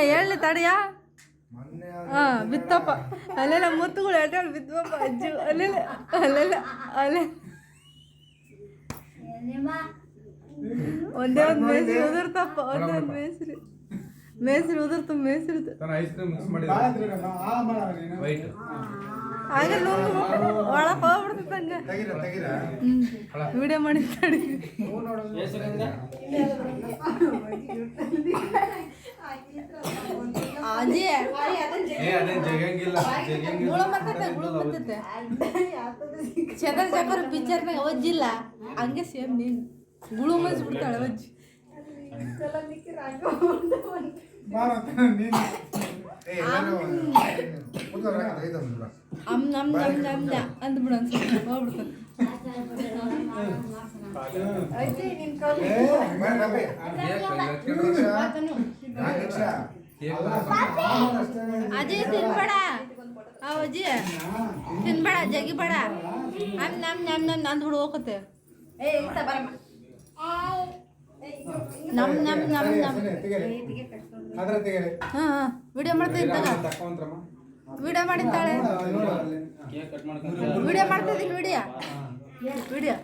ಹೇಳಿ ತಡಿಯಾ ಬಿತ್ತಪ್ಪ ಅಲ್ಲೆಲ್ಲ ಮುತ್ತುಗಳು ಎಟ್ಟಾಳು ಬಿತ್ತಪ್ಪ ಅಜ್ಜು ಅಲ್ಲೆಲ್ಲ ಅಲ್ಲೆಲ್ಲ ಅಲ್ಲೆ ಒಂದೇ ಒಂದು ಮೇಸ್ರಿ ಉದುರ್ತಪ್ಪ ಒಂದೇ ಒಂದು ಮೇಸ್ರಿ ಉದುರ್ತು ಮೇಸ್ರಿದು ಹಾಗೆ ಒಳಗೆ ಹೋಗ್ಬಿಡ್ತಂಗ ವಿಡಿಯೋ ಮಾಡಿ ತಡಿ ಚಂದ್ರ ಚಕ್ರ ಪಿಕ್ಚರ್ನಾಗ ಅಜ್ಜಿಲ್ಲ ಹಂಗೆ ಸೇಮ್ ನೀನು ಗುಳು ಮನ್ಸ್ಬಿಡ್ತಾಳೆ ಅಜ್ಜಿ ಅಂದ್ಬಿಡು ಅನ್ಸುತ್ತೆ ಹೋಗ್ಬಿಡ್ತಾನೆ ಅಜ್ಜಿ ತಿನ್ಬೇಡ ಅಜ್ಜಿ ತಿನ್ಬೇಡ ಜಗಿಬೇಡ ಅಂದ್ಬಿಡು ಹೋಗುತ್ತೆ ನಮ್ ನಮ್ ನಮ್ ನಮ್ ವಿಡಿಯೋ ಮಾಡ್ತಾ ಇದ್ದಾಗ ವಿಡಿಯೋ ಮಾಡಿದ್ದಾಳೆ ವಿಡಿಯೋ ಮಾಡ್ತಾ ಇದ್ದೀನಿ ವಿಡಿಯೋ